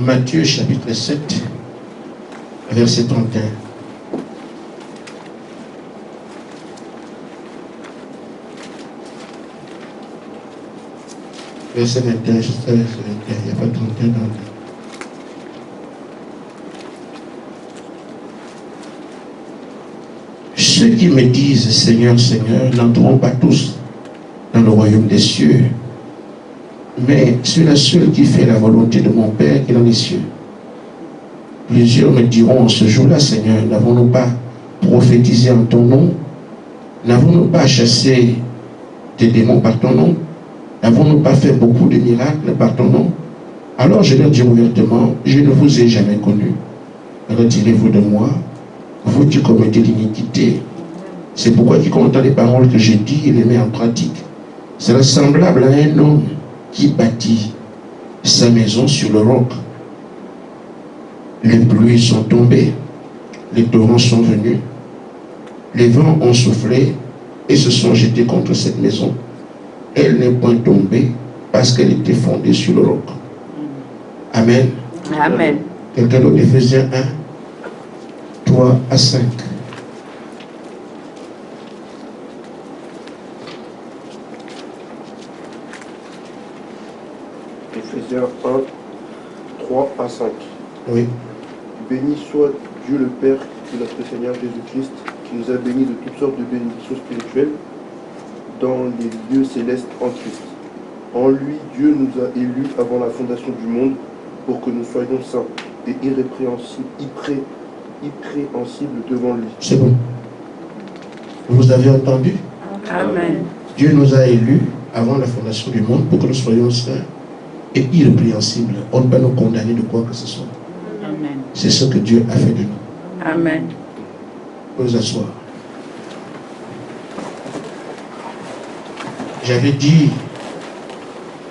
Matthieu chapitre 7, verset 31. Verset 21, je sais, verset 21, il n'y a pas 31 dans le... Ceux qui me disent Seigneur, Seigneur, n'entreront pas tous dans le royaume des cieux, mais celui-là seul qui fait la volonté de mon Père qui est dans les cieux. Plusieurs me diront en ce jour-là, Seigneur, n'avons-nous pas prophétisé en ton nom? N'avons-nous pas chassé des démons par ton nom? N'avons-nous pas fait beaucoup de miracles par ton nom? Alors je leur dis ouvertement, je ne vous ai jamais connu. Retirez-vous de moi, vous qui commettez l'iniquité. C'est pourquoi quiconque entend les paroles que je dis, il les met en pratique. C'est semblable à un homme qui bâtit sa maison sur le roc. Les pluies sont tombées, les torrents sont venus, les vents ont soufflé et se sont jetés contre cette maison. Elle n'est point tombée parce qu'elle était fondée sur le roc. Amen. Amen. Quelqu'un d'autre, Éphésiens 1, 3 à 5. Éphésiens 1, 3 à 5. Oui. Béni soit Dieu le Père de notre Seigneur Jésus-Christ, qui nous a bénis de toutes sortes de bénédictions spirituelles dans les lieux célestes en Christ. En lui, Dieu nous a élus avant la fondation du monde pour que nous soyons saints et irrépréhensibles devant lui. C'est bon. Vous avez entendu? Amen. Dieu nous a élus avant la fondation du monde pour que nous soyons saints et irrépréhensibles. On ne peut pas nous condamner de quoi que ce soit. Amen. C'est ce que Dieu a fait de nous. Amen. Vous vous asseoir. J'avais dit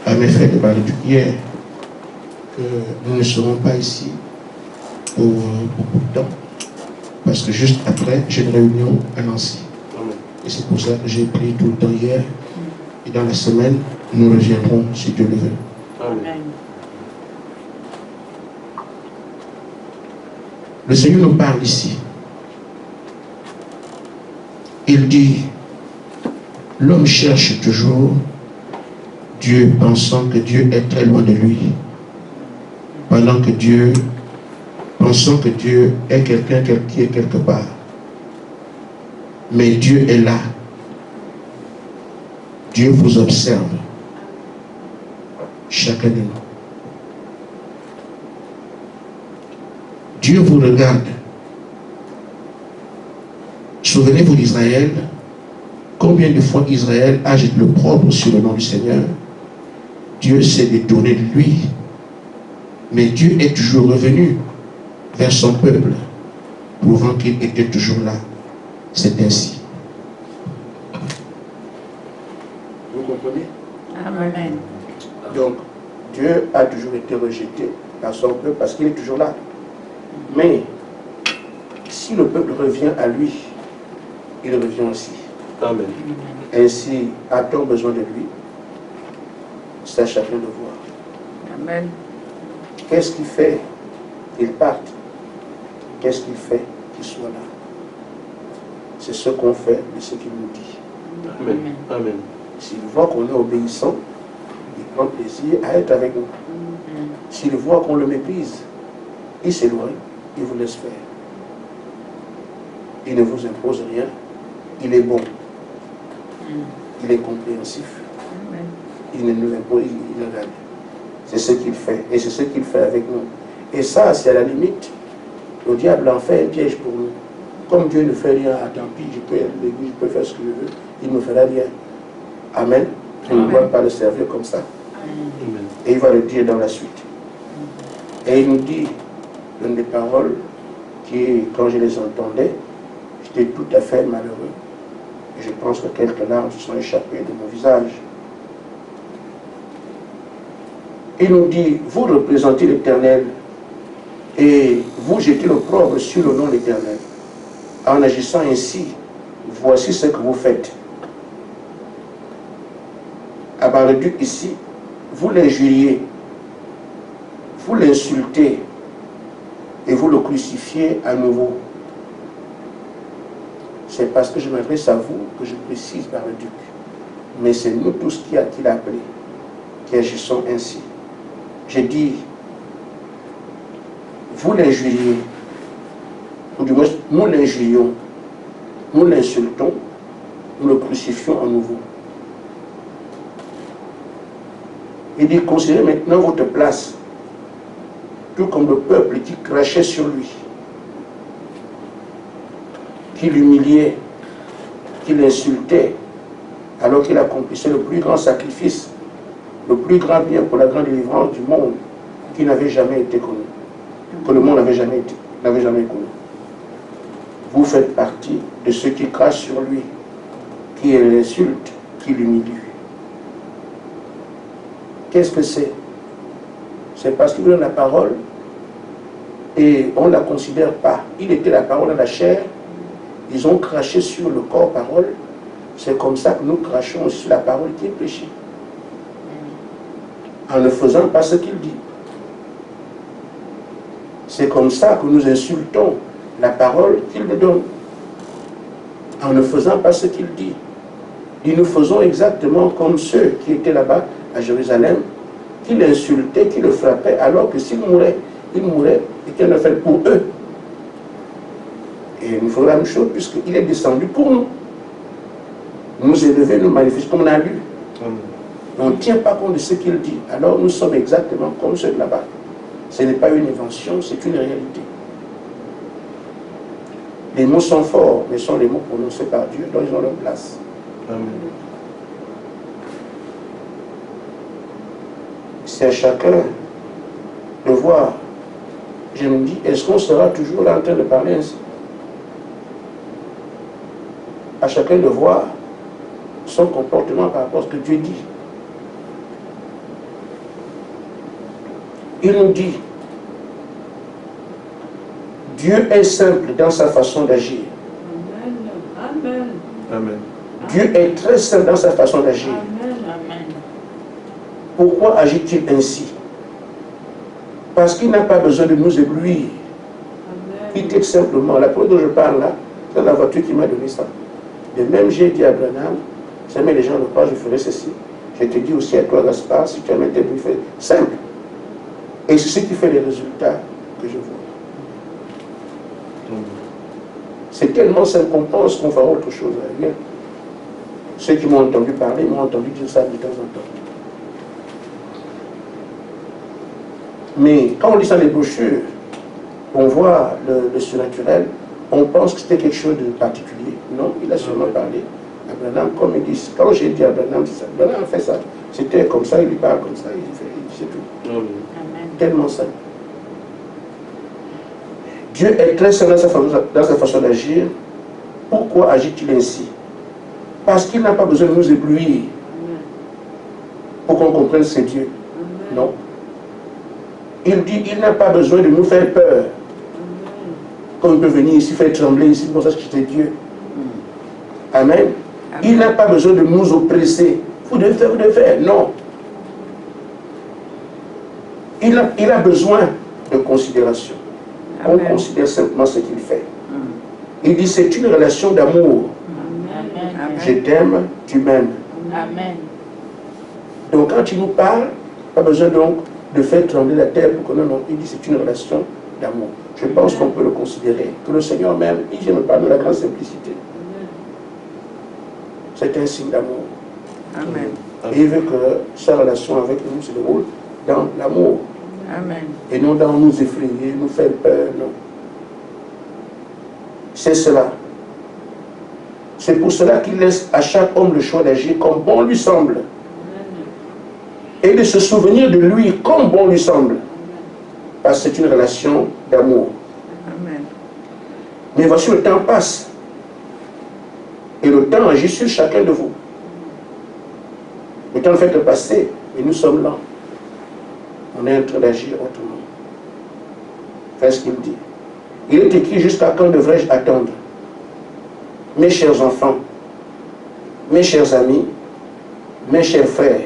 à mes frères de Baladuc hier que nous ne serons pas ici pour beaucoup de temps, parce que juste après, j'ai une réunion à Nancy. Et c'est pour ça que j'ai pris tout le temps hier. Et dans la semaine, nous reviendrons si Dieu le veut. Amen. Le Seigneur nous parle ici. Il dit, l'homme cherche toujours Dieu, pensant que Dieu est très loin de lui. Pendant que Dieu, pensant que Dieu est quelqu'un qui est quelque part. Mais Dieu est là. Dieu vous observe. Chacun de nous. Dieu vous regarde. Souvenez-vous d'Israël. Combien de fois Israël a jeté l'opprobre sur le nom du Seigneur? Dieu s'est détourné de lui. Mais Dieu est toujours revenu vers son peuple, prouvant qu'il était toujours là. C'est ainsi. Vous comprenez? Amen. Donc, Dieu a toujours été rejeté par son peuple parce qu'il est toujours là. Mais, si le peuple revient à lui, il revient aussi. Amen. Ainsi, a-t-on besoin de lui? C'est à chacun de voir. Amen. Qu'est-ce qui fait qu'il parte? Qu'est-ce qui fait qu'il soit là? C'est ce qu'on fait et ce qu'il nous dit. Amen. Amen. S'il voit qu'on est obéissant, il prend plaisir à être avec nous. S'il voit qu'on le méprise, il s'éloigne, il vous laisse faire. Il ne vous impose rien. Il est bon. Il est compréhensif. Il ne nous impose, il regarde. C'est ce qu'il fait. Et c'est ce qu'il fait avec nous. Et ça, c'est à la limite. Le diable en fait un piège pour nous. Comme Dieu ne fait rien, tant pis, je peux être l'église, je peux faire ce que je veux. Il ne me fera rien. Amen. Je ne dois pas le servir comme ça. Amen. Et il va le dire dans la suite. Et il nous dit, dans des paroles qui, quand je les entendais, j'étais tout à fait malheureux. Et je pense que quelques larmes se sont échappées de mon visage. Il nous dit, vous représentez l'Éternel et vous jetez l'opprobre sur le nom de l'Éternel. En agissant ainsi, voici ce que vous faites. À Bar-le-Duc ici, vous l'injuriez, vous l'insultez et vous le crucifiez à nouveau, c'est parce que je m'adresse à vous que je précise par le duc. Mais c'est nous tous qui l'a appelé, qui agissons ainsi. J'ai dit, vous l'injuriez, ou du moins nous l'injurions, nous l'insultons, nous le crucifions à nouveau. Il dit, considérez maintenant votre place, tout comme le peuple qui crachait sur lui, qui l'humiliait, qui l'insultait, alors qu'il accomplissait le plus grand sacrifice, le plus grand bien pour la grande délivrance du monde, qui n'avait jamais été connu, que le monde n'avait jamais connu. Vous faites partie de ceux qui crachent sur lui, qui l'insultent, qui l'humilient. Qu'est-ce que c'est? C'est parce qu'il donne la parole et on ne la considère pas. Il était la parole dans la chair, ils ont craché sur le corps parole. C'est comme ça que nous crachons sur la parole qui est péché, en ne faisant pas ce qu'il dit. C'est comme ça que nous insultons la parole qu'il nous donne, en ne faisant pas ce qu'il dit. Et nous faisons exactement comme ceux qui étaient là-bas à Jérusalem, qui l'insultaient, qui le frappaient, alors que s'il mourait, il mourait et qu'il le fait pour eux. Et nous faisons la même chose puisqu'il est descendu pour nous. Nous élever, nous manifester comme on a lu. On ne tient pas compte de ce qu'il dit. Alors nous sommes exactement comme ceux de là-bas. Ce n'est pas une invention, c'est une réalité. Les mots sont forts, mais sont les mots prononcés par Dieu, dont ils ont leur place. Amen. C'est à chacun de voir. Je me dis, est-ce qu'on sera toujours là en train de parler ainsi? À chacun de voir son comportement par rapport à ce que Dieu dit. Il nous dit, Dieu est simple dans sa façon d'agir. Amen. Amen. Dieu est très simple dans sa façon d'agir. Amen. Pourquoi agit-il ainsi? Parce qu'il n'a pas besoin de nous éblouir. Il dit simplement, la première dont je parle là, c'est la voiture qui m'a donné ça. Et même j'ai dit à Branham, si jamais les gens le croient, je ferai ceci. Je te dis aussi à toi, Gaspard, si tu as mis tes bruits, fais simple. Et c'est ce qui fait les résultats que je vois. C'est tellement simple qu'on pense qu'on fera autre chose. Rien. Ceux qui m'ont entendu parler m'ont entendu dire ça de temps en temps. Mais quand on lit ça les brochures, on voit le surnaturel, on pense que c'était quelque chose de particulier. Non, il a seulement parlé à Branham comme il dit. Quand j'ai dit à Branham, Branham fait ça. C'était comme ça, il parle comme ça, c'est tout. Amen. Tellement simple. Dieu est très simple dans sa façon d'agir. Pourquoi agit-il ainsi? Parce qu'il n'a pas besoin de nous éblouir pour qu'on comprenne c'est Dieu. Non. Il dit il n'a pas besoin de nous faire peur. Comme il peut venir ici faire trembler ici pour ça que c'était Dieu. Amen. Il n'a pas besoin de nous oppresser. Vous devez faire. Non. Il a besoin de considération. On considère simplement ce qu'il fait. Il dit c'est une relation d'amour. Je t'aime, tu m'aimes. Amen. Donc quand il nous parle, pas besoin donc de faire trembler la terre pour que non. Il dit c'est une relation d'amour. Je pense qu'on peut le considérer. Que le Seigneur même, il vient me parler de la grande simplicité. C'est un signe d'amour. Amen. Et il veut que sa relation avec nous se déroule dans l'amour. Amen. Et non dans nous effrayer, nous faire peur, non. C'est cela. C'est pour cela qu'il laisse à chaque homme le choix d'agir comme bon lui semble. Et de se souvenir de lui comme bon lui semble. Parce que c'est une relation d'amour. Amen. Mais voici le temps passe. Et le temps agit sur chacun de vous. Le temps fait passer et nous sommes là. On est en train d'agir autrement. Faites ce qu'il dit. Il est écrit jusqu'à quand devrais-je attendre? Mes chers enfants, mes chers amis, mes chers frères,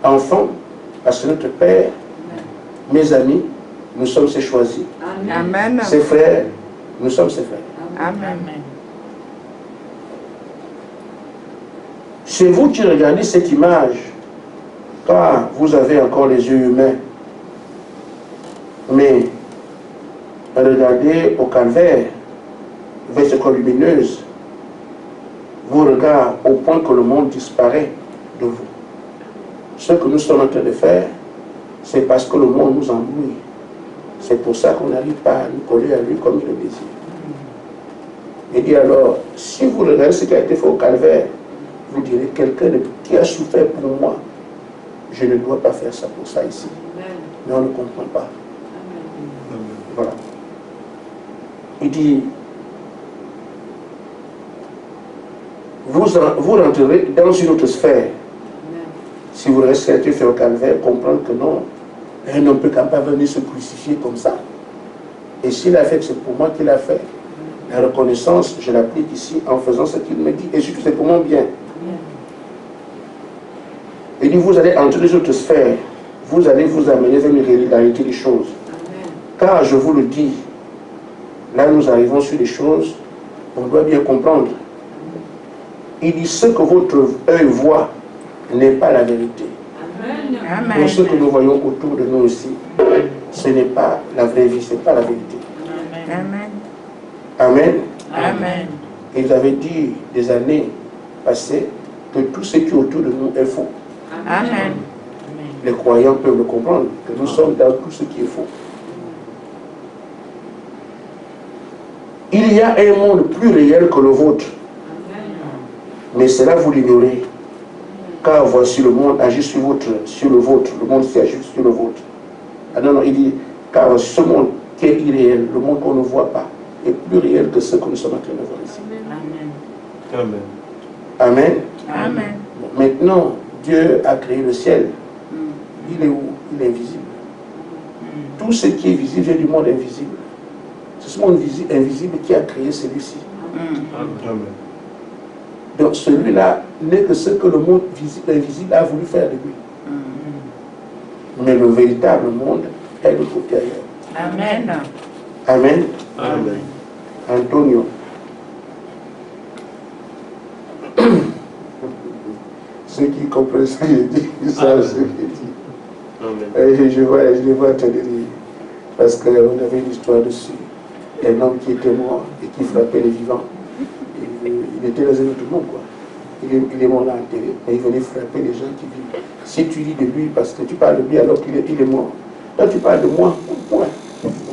enfants, Parce que notre Père, mes amis, nous sommes ses choisis. Amen. Ses frères, nous sommes ses frères. Amen. C'est vous qui regardez cette image, car vous avez encore les yeux humains. Mais regardez au calvaire, vers cette école lumineuse, vous regardez au point que le monde disparaît de vous. Ce que nous sommes en train de faire, c'est parce que le monde nous embrouille. C'est pour ça qu'on n'arrive pas à nous coller à lui comme il le désire. Il dit alors, si vous regardez ce qui a été fait au calvaire, vous direz, quelqu'un qui a souffert pour moi, je ne dois pas faire ça pour ça ici. Mais on ne comprend pas. Voilà. Il dit, vous rentrerez dans une autre sphère. Si vous restez à fait au calvaire, comprendre que non, un homme peut quand même pas venir se crucifier comme ça. Et s'il a fait que c'est pour moi qu'il a fait, la reconnaissance, je l'applique ici en faisant ce qu'il me dit. Et surtout, c'est pour mon bien. Il dit, vous allez entrer dans une autre sphère. Vous allez vous amener vers une réalité des choses. Car je vous le dis, là nous arrivons sur des choses qu'on doit bien comprendre. Il dit, ce que votre œil voit n'est pas la vérité. Amen. Donc ce que nous voyons autour de nous ici, ce n'est pas la vraie vie, ce n'est pas la vérité. Amen. Amen. Amen. Et vous avez dit des années passées que tout ce qui est autour de nous est faux. Amen. Les croyants peuvent le comprendre, que nous sommes dans tout ce qui est faux. Il y a un monde plus réel que le vôtre. Mais cela vous l'ignorez. Car voici le monde agit sur le vôtre. Le monde qui agit sur le vôtre. Ah non, non, il dit, car ce monde qui est irréel, le monde qu'on ne voit pas, est plus réel que ce que nous sommes en train de voir ici. Amen. Amen. Amen. Maintenant, Dieu a créé le ciel. Il est où? Il est invisible. Tout ce qui est visible vient du monde invisible. C'est ce monde invisible qui a créé celui-ci. Amen. Donc celui-là n'est que ce que le monde invisible a voulu faire de lui. Mais le véritable monde est de côté ailleurs. Amen. Amen. Amen. Antonio. Ceux qui comprennent ce que je dis, ils savent ce que je dis. Amen. Et je les vois en train de rire. Parce qu'on avait une histoire dessus. Un homme qui était mort et qui frappait les vivants. Il était dans un autre monde, quoi. Il est mort là enterré. Et il venait frapper les gens qui vivent. Si tu dis de lui, parce que tu parles de lui alors qu'il est mort. Toi, tu parles de moi. Point.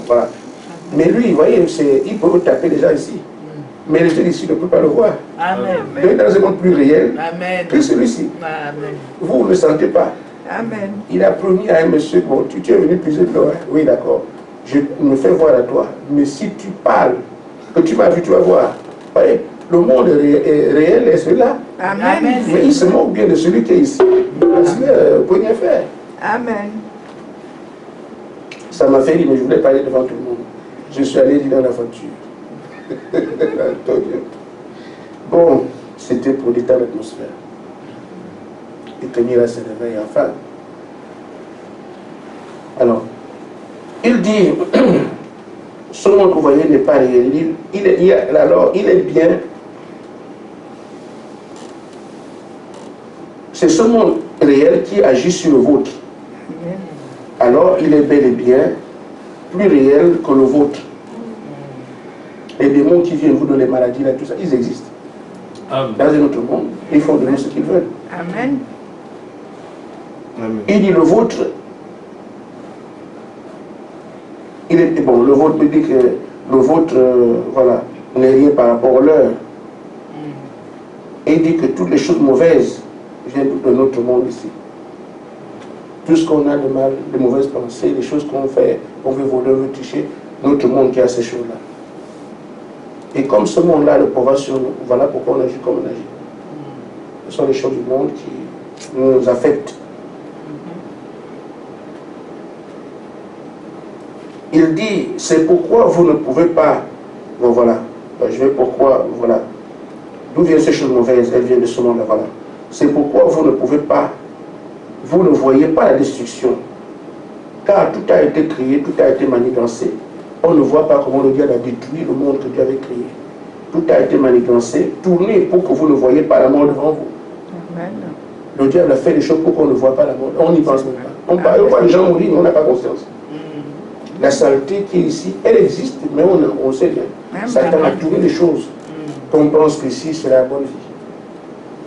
Voilà. Mais lui, vous voyez, il peut taper les gens ici. Mais les gens ici ne peuvent pas le voir. Amen. Il est dans un monde plus réel Amen. que celui-ci. Amen. Vous ne le sentez pas. Amen. Il a promis à un monsieur, bon, tu es venu puiser de l'eau, hein? Oui, d'accord. Je me fais voir à toi. Mais si tu parles, que tu m'as vu, tu vas voir. Vous voyez, le monde réel est celui-là. Amen. Mais il se moque bien de celui qui est ici. Parce que ne peut rien faire. Amen. Ça m'a fait rire, mais je voulais parler devant tout le monde. Je suis allé dire dans l'aventure. Bon, c'était pour détendre l'atmosphère. Et Camilla se réveille enfin. Alors, il dit, ce monde que vous voyez n'est pas réel. Il est bien. C'est ce monde réel qui agit sur le vôtre. Alors, il est bel et bien plus réel que le vôtre. Les démons qui viennent vous donner des maladies, là, tout ça, ils existent. Amen. Dans un autre monde, ils font de nous ce qu'ils veulent. Amen. Amen. Il dit le vôtre. Il est bon, le vôtre me dit que le vôtre, voilà, n'est rien par rapport à leur. Et il dit que toutes les choses mauvaises viennent de notre monde ici. Tout ce qu'on a de mal, de mauvaises pensées, les choses qu'on fait, on veut voler, on veut tricher, notre monde qui a ces choses-là. Et comme ce monde-là a le pouvoir sur nous, voilà pourquoi on agit comme on agit. Ce sont les choses du monde qui nous affectent. Il dit, c'est pourquoi vous ne pouvez pas, bon voilà, je vais pourquoi, voilà, d'où viennent ces choses mauvaises, elles viennent de ce monde-là, voilà. C'est pourquoi vous ne pouvez pas vous ne voyez pas la destruction. Car tout a été créé, tout a été manigancé. On ne voit pas comment le diable a détruit le monde que Dieu avait créé. Tout a été manigancé, tourné pour que vous ne voyez pas la mort devant vous. Amen. Le diable a fait des choses pour qu'on ne voit pas la mort. On n'y pense même pas. On voit les gens mourir, mais on n'a pas conscience. La saleté qui est ici, elle existe, mais on sait bien. Satan a tourné les choses. On pense qu'ici, c'est la bonne vie.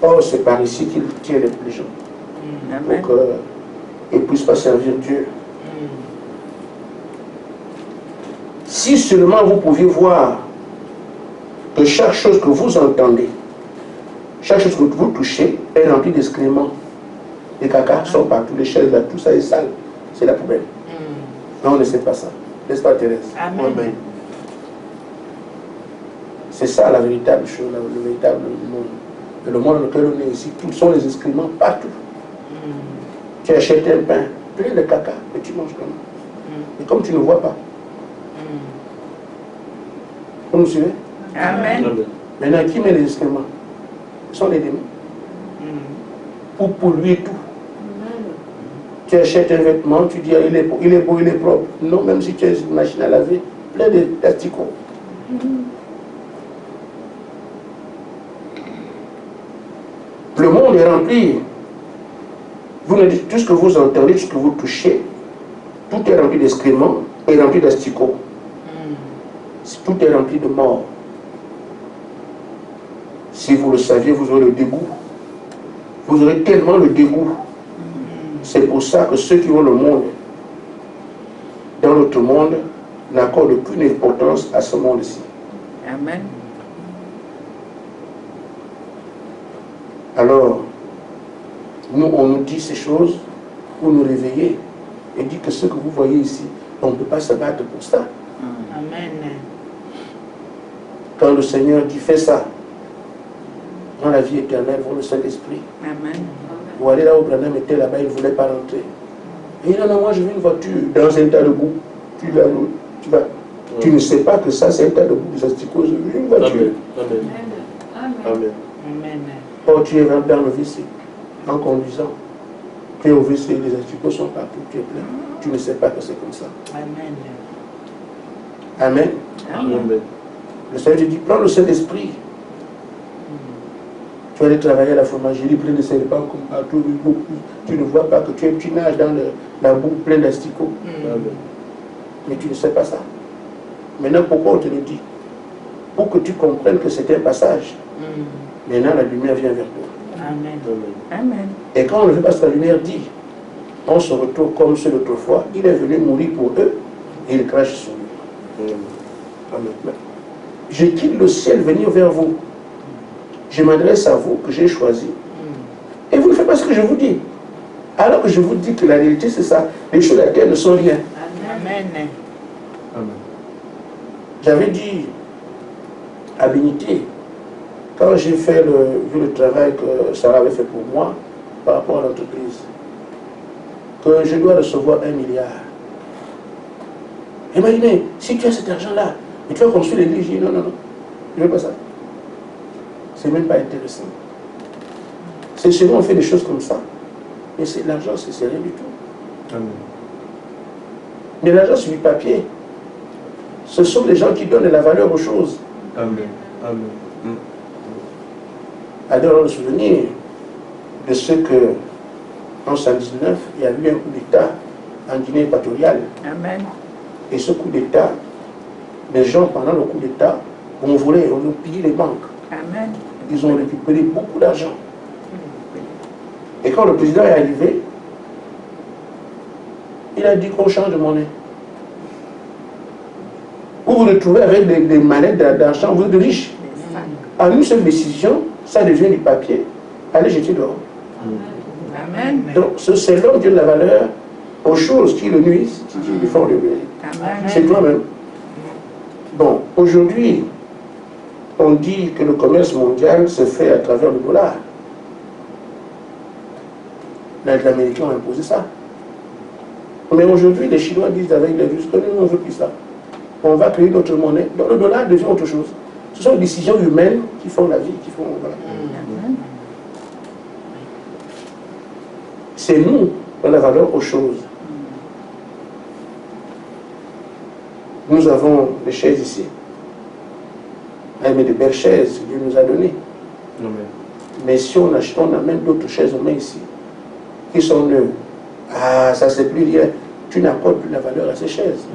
Or, c'est par ici qu'il tient les gens. Pour qu'ils ne puissent pas servir Dieu. Si seulement vous pouviez voir que chaque chose que vous entendez, chaque chose que vous touchez est remplie d'excréments. Les caca sont partout, les chaises là, tout ça est sale. C'est la poubelle. Non, on ne sait pas ça. N'est-ce pas, Thérèse? Amen. C'est ça la véritable chose, le véritable monde. Et le monde dans lequel on est ici, tous sont les excréments partout. Tu achètes un pain plein de caca et tu manges comme ça. Et comme tu ne vois pas. Vous me suivez? Amen. Maintenant, qui met les excréments? Ce sont les démons. Pour polluer tout. Tu achètes un vêtement, tu dis il est beau, il est propre. Non, même si tu as une machine à laver, plein de plasticots. Le monde est rempli. Vous ne dites tout ce que vous entendez, tout ce que vous touchez, tout est rempli d'excréments et rempli d'asticots. Tout est rempli de mort. Si vous le saviez, vous aurez le dégoût. Vous aurez tellement le dégoût. C'est pour ça que ceux qui ont le monde, dans notre monde, n'accordent aucune importance à ce monde-ci. Amen. Alors, nous, on nous dit ces choses pour nous réveiller et dire que ce que vous voyez ici, on ne peut pas se battre pour ça. Amen. Quand le Seigneur dit fais ça, dans la vie éternelle, vous le Saint-Esprit. Amen. Vous allez là où Branham était là-bas, il ne voulait pas rentrer. Et il dit non, moi je veux une voiture dans un tas de boue. Tu ne sais pas que ça c'est un tas de boue, des asticots, je veux une voiture. Amen. Amen. Amen. Or tu es dans le WC, en conduisant. Tu es au WC, les asticots sont partout, tu es plein. Tu ne sais pas que c'est comme ça. Amen. Amen. Amen. Le Seigneur te dit, prends le Saint-Esprit. Tu vas aller travailler à la fromagerie, plein de serpents comme partout, tu ne vois pas que tu nages dans la boue plein d'asticots. Mais tu ne sais pas ça. Maintenant, pourquoi on te le dit? Pour que tu comprennes que c'est un passage. Maintenant, la lumière vient vers toi. Amen. Amen. Et quand on ne veut pas ce que la lumière dit, on se retrouve comme ceux d'autrefois. Il est venu mourir pour eux et il crache sur lui. Amen. Je quitte le ciel venir vers vous. Je m'adresse à vous que j'ai choisi. Et vous ne faites pas ce que je vous dis. Alors que je vous dis que la réalité c'est ça. Les choses de la terre ne sont rien. Amen. J'avais dit à Bénité, quand j'ai fait vu le travail que Sarah avait fait pour moi par rapport à l'entreprise, que je dois recevoir 1 milliard. Elle m'a dit, mais si tu as cet argent-là, et tu vas construire l'église, j'ai dit non, non, non, je ne veux pas ça. C'est même pas intéressant. C'est seulement on fait des choses comme ça. Mais l'argent, c'est rien du tout. Amen. Mais l'argent, c'est du papier. Ce sont les gens qui donnent la valeur aux choses. Amen. Amen. Alors, le souvenir de ce que, en 1979, il y a eu un coup d'État en Guinée équatoriale. Amen. Et ce coup d'État, les gens, pendant le coup d'État, ont volé, on a pillé les banques. Amen. Ils ont récupéré beaucoup d'argent. Et quand le président est arrivé, il a dit qu'on change de monnaie. Vous vous retrouvez avec des manettes d'argent, vous êtes riches. En une seule décision, ça devient du papier. Allez jeter dehors. Amen. Donc, c'est l'homme qui donne la valeur aux choses qui le nuisent, qui lui font le bien. Amen. C'est toi-même. Bon, aujourd'hui, on dit que le commerce mondial se fait à travers le dollar. Les Américains ont imposé ça. Mais aujourd'hui, les Chinois disent avec les Russes que nous, on ne veut plus ça. On va créer notre monnaie. Donc le dollar devient autre chose. Ce sont les décisions humaines qui font la vie, qui font... Voilà. C'est nous qui avons la valeur aux choses. Nous avons des chaises ici. Mais de belles chaises que Dieu nous a données. Amen. Mais si on amène d'autres chaises, on met ici, qui sont neuves, ah, ça c'est plus rien. Tu n'accordes plus la valeur à ces chaises.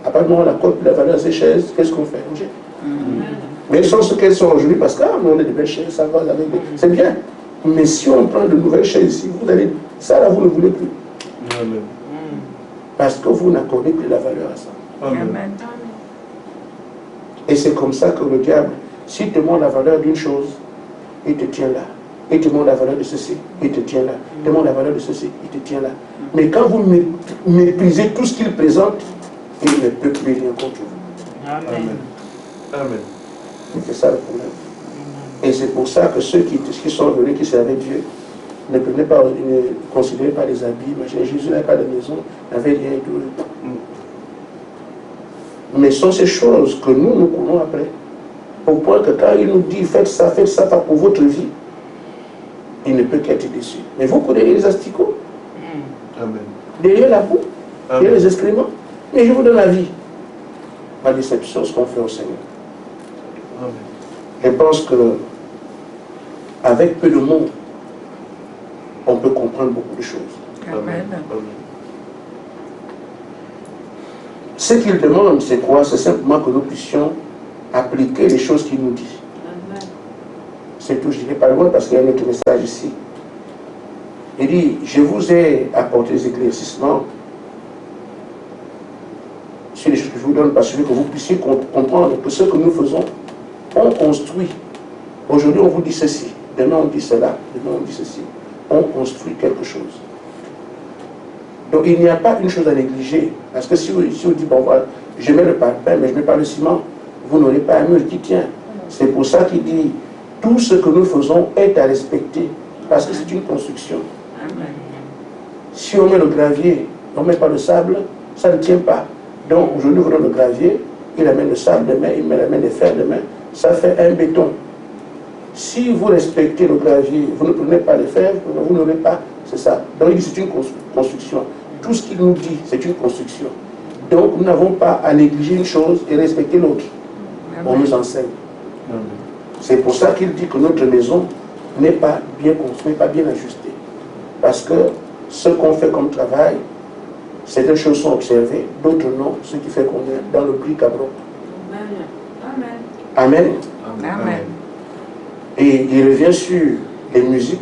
À part on n'accorde plus la valeur à ces chaises, qu'est-ce qu'on fait? On jette. Mais elles sont ce qu'elles sont aujourd'hui parce que on a des belles chaises, ça va avec des... C'est bien. Mais si on prend de nouvelles chaises ici, vous allez... Ça là, vous ne voulez plus. Amen. Parce que vous n'accordez plus la valeur à ça. Amen. Amen. Et c'est comme ça que le diable, s'il te montre la valeur d'une chose, il te tient là. Il te montre la valeur de ceci, il te tient là. Il te montre la valeur de ceci, il te tient là. Mais quand vous méprisez tout ce qu'il présente, il ne peut plus rien contre vous. Amen. Amen. C'est ça le problème. Et c'est pour ça que ceux qui sont venus, qui servaient Dieu, ne prenaient pas, ne considéraient pas les habits. Jésus n'avait pas de maison, n'avait rien et tout. Mais ce sont ces choses que nous courons après. Au point que quand il nous dit faites ça pas pour votre vie, il ne peut qu'être déçu. Mais vous courez les asticots, Amen. derrière la boue, derrière Amen. les excréments. Mais je vous donne la vie. Ma déception, ce qu'on fait au Seigneur. Amen. Je pense que avec peu de mots, on peut comprendre beaucoup de choses. Amen. Ce qu'il demande, c'est quoi? C'est simplement que nous puissions appliquer les choses qu'il nous dit. C'est tout, je dirais pas loin parce qu'il y a un autre message ici. Il dit, je vous ai apporté des éclaircissements sur les choses que je vous donne parce que vous puissiez comprendre que ce que nous faisons, on construit. Aujourd'hui, on vous dit ceci, demain on dit cela, demain on dit ceci. On construit quelque chose. Donc il n'y a pas une chose à négliger. Parce que si vous dites, bon voilà, je mets le parpaing, mais je ne mets pas le ciment, vous n'aurez pas un mur qui tient. C'est pour ça qu'il dit, tout ce que nous faisons est à respecter. Parce que c'est une construction. Amen. Si on met le gravier, on ne met pas le sable, ça ne tient pas. Donc aujourd'hui, vous donnez le gravier, il amène le sable demain, il met la main des fers demain, ça fait un béton. Si vous respectez le gravier, vous ne prenez pas les fers, vous n'aurez pas, c'est ça. Donc il dit c'est une construction. Tout ce qu'il nous dit, c'est une construction. Donc nous n'avons pas à négliger une chose et respecter l'autre. On nous enseigne. C'est pour ça qu'il dit que notre maison n'est pas bien construite, pas bien ajustée. Parce que ce qu'on fait comme travail, certaines choses sont observées, d'autres non, ce qui fait qu'on est dans le bric-à-broc. Amen. Amen. Et il revient sur les musiques,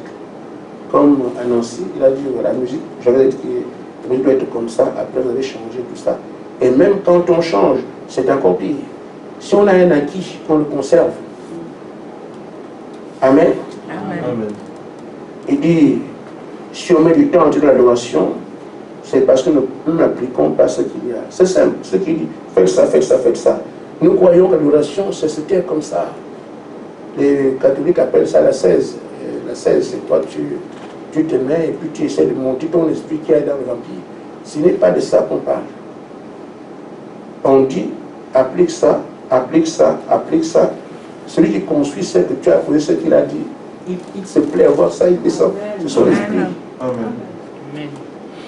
comme à Nancy, il a dit, la musique, j'avais dit que la musique doit être comme ça, après vous allez changer tout ça. Et même quand on change, c'est encore pire. Si on a un acquis, on le conserve. Amen. Amen. Amen. Il dit, si on met du temps entre l'adoration, c'est parce que nous n'appliquons pas ce qu'il y a. C'est simple, ce qu'il dit, faites ça, faites ça, faites ça. Nous croyons que l'adoration, c'était comme ça. Les catholiques appellent ça la 16. La 16, c'est toi, tu te mets et puis tu essaies de monter ton esprit qui est dans le vampire. Ce n'est pas de ça qu'on parle. On dit, applique ça, applique ça, applique ça. Celui qui construit ce que tu as posé, ce qu'il a dit, il se plaît à voir ça, il descend sur son esprit. Amen.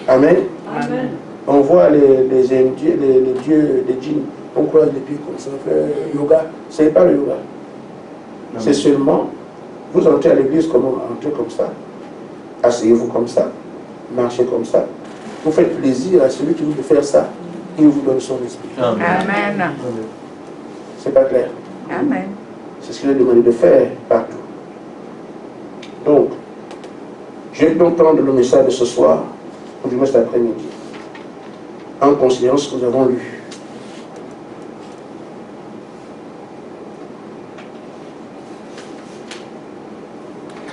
Amen. Amen. On voit les dieux, les dieux des djinns, on croise les pieds comme ça, on fait yoga. Ce n'est pas le yoga. C'est seulement, vous entrez à l'église, comment entrez comme ça, asseyez-vous comme ça, marchez comme ça. Vous faites plaisir à celui qui vous veut faire ça, il vous donne son esprit. Amen. C'est pas clair. Amen. C'est ce qu'il a demandé de faire partout. Donc, je vais donc prendre le message de ce soir, ou du moins cet après-midi, en considérant ce que nous avons lu.